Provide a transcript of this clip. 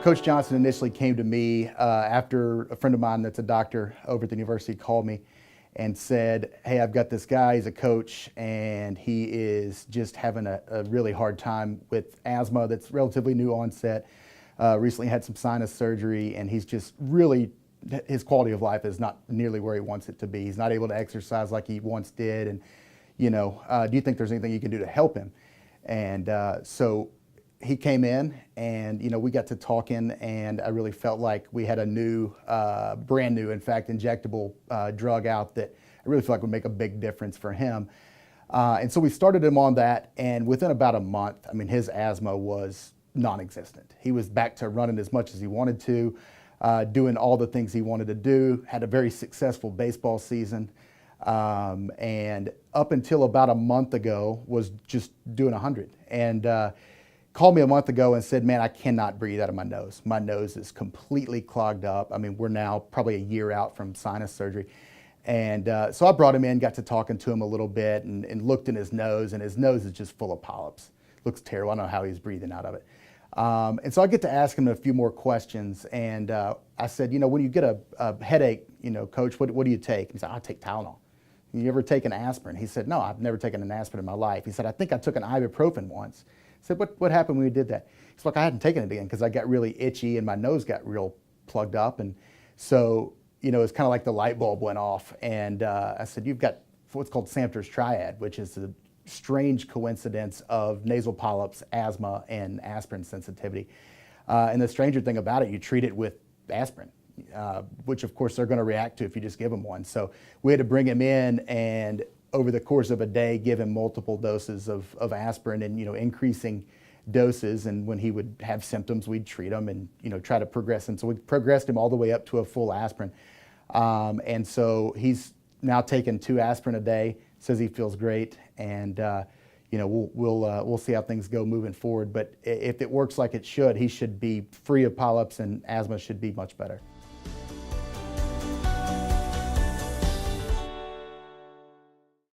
Coach Johnson initially came to me after a friend of mine that's a doctor over at the university called me and said, hey, I've got this guy, he's a coach, and he is just having a really hard time with asthma that's relatively new onset. Recently had some sinus surgery, and he's just really, his quality of life is not nearly where he wants it to be. He's not able to exercise like he once did, and do you think there's anything you can do to help him? And so he came in, and we got to talking, and I really felt like we had a new, brand new, in fact, injectable drug out that I really feel like would make a big difference for him. And so we started him on that, and within about a month, I mean, his asthma was non-existent. He was back to running as much as he wanted to, doing all the things he wanted to do, had a very successful baseball season, and up until about a month ago was just doing 100. And called me a month ago and said, man, I cannot breathe out of my nose. My nose is completely clogged up. I mean, we're now probably a year out from sinus surgery. And so I brought him in, got to talking to him a little bit, and looked in his nose, and his nose is just full of polyps. Looks terrible. I don't know how he's breathing out of it. And so I get to ask him a few more questions. And I said, when you get a headache, coach, what do you take? He said, I take Tylenol. You ever take an aspirin? He said, no, I've never taken an aspirin in my life. He said, I think I took an ibuprofen once. I said, what happened when we did that? He's like, I hadn't taken it again because I got really itchy and my nose got real plugged up. And so, it's kind of like the light bulb went off. And I said, you've got what's called Samter's triad, which is a strange coincidence of nasal polyps, asthma, and aspirin sensitivity. And the stranger thing about it, you treat it with aspirin, which of course they're going to react to if you just give them one. So we had to bring him in and over the course of a day, give him multiple doses of aspirin and, increasing doses. And when he would have symptoms, we'd treat him and, try to progress him. So we progressed him all the way up to a full aspirin. And so he's now taking 2 aspirin a day, says he feels great. And, we'll see how things go moving forward. But if it works like it should, he should be free of polyps and asthma should be much better.